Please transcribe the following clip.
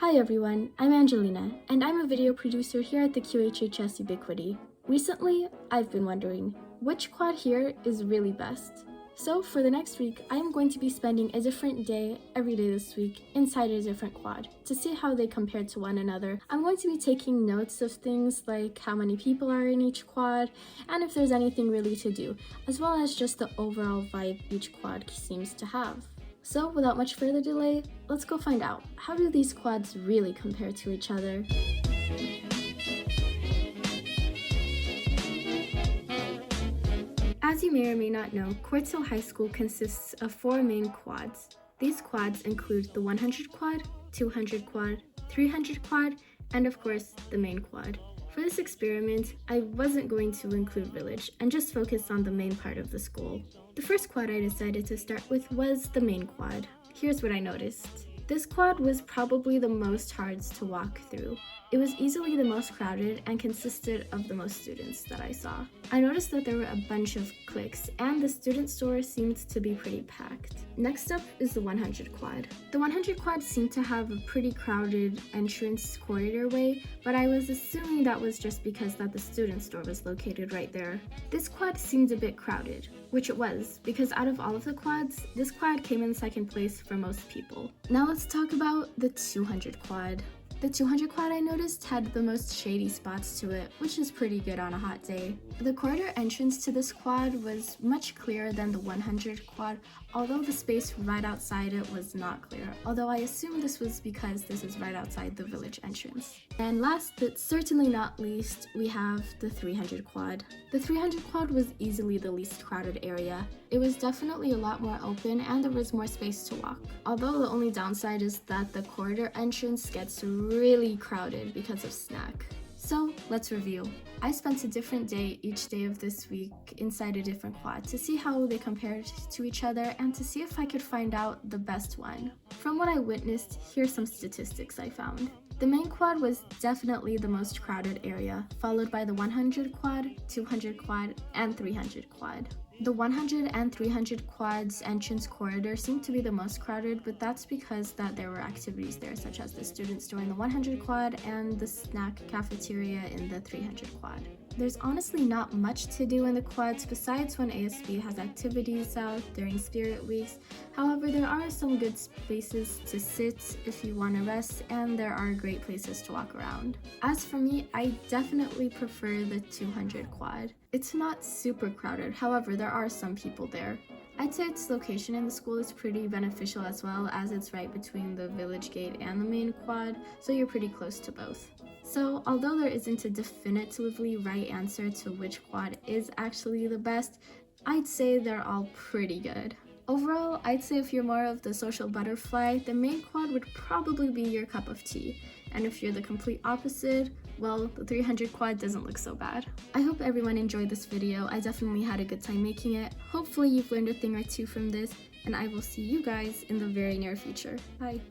Hi everyone, I'm Angelina, and I'm a video producer here at the QHHS Ubiquity. Recently, I've been wondering, which quad here is really best? So for the next week, I am going to be spending a different day every day this week inside a different quad to see how they compare to one another. I'm going to be taking notes of things like how many people are in each quad and if there's anything really to do, as well as just the overall vibe each quad seems to have. So without much further delay, let's go find out, how do these quads really compare to each other? As you may or may not know, Quartz Hill High School consists of 4 main quads. These quads include the 100 quad, 200 quad, 300 quad, and of course, the main quad. For this experiment, I wasn't going to include Village and just focus on the main part of the school. The first quad I decided to start with was the main quad. Here's what I noticed. This quad was probably the most hard to walk through. It was easily the most crowded and consisted of the most students that I saw. I noticed that there were a bunch of cliques and the student store seemed to be pretty packed. Next up is the 100 quad. The 100 quad seemed to have a pretty crowded entrance corridor way, but I was assuming that was just because that the student store was located right there. This quad seemed a bit crowded, which it was, because out of all of the quads, this quad came in second place for most people. Now let's talk about the 200 quad. The 200 quad I noticed had the most shady spots to it, which is pretty good on a hot day. The corridor entrance to this quad was much clearer than the 100 quad, although the space right outside it was not clear, although I assume this was because this is right outside the village entrance. And last but certainly not least, we have the 300 quad. The 300 quad was easily the least crowded area. It was definitely a lot more open and there was more space to walk. Although the only downside is that the corridor entrance gets really crowded because of snack. So let's review. I spent a different day each day of this week inside a different quad to see how they compared to each other and to see if I could find out the best one. From what I witnessed, here's some statistics I found. The main quad was definitely the most crowded area, followed by the 100 quad, 200 quad, and 300 quad. The 100 and 300 quads entrance corridor seemed to be the most crowded, but that's because that there were activities there such as the student store in the 100 quad and the snack cafeteria in the 300 quad. There's honestly not much to do in the quads besides when ASB has activities out during Spirit Weeks. However, there are some good spaces to sit if you want to rest, and there are great places to walk around. As for me, I definitely prefer the 200 quad. It's not super crowded, however, there are some people there. I'd say its location in the school is pretty beneficial as well, as it's right between the village gate and the main quad, so you're pretty close to both. So although there isn't a definitively right answer to which quad is actually the best, I'd say they're all pretty good. Overall, I'd say if you're more of the social butterfly, the main quad would probably be your cup of tea. And if you're the complete opposite, well, the 300 quad doesn't look so bad. I hope everyone enjoyed this video. I definitely had a good time making it. Hopefully you've learned a thing or two from this, and I will see you guys in the very near future. Bye!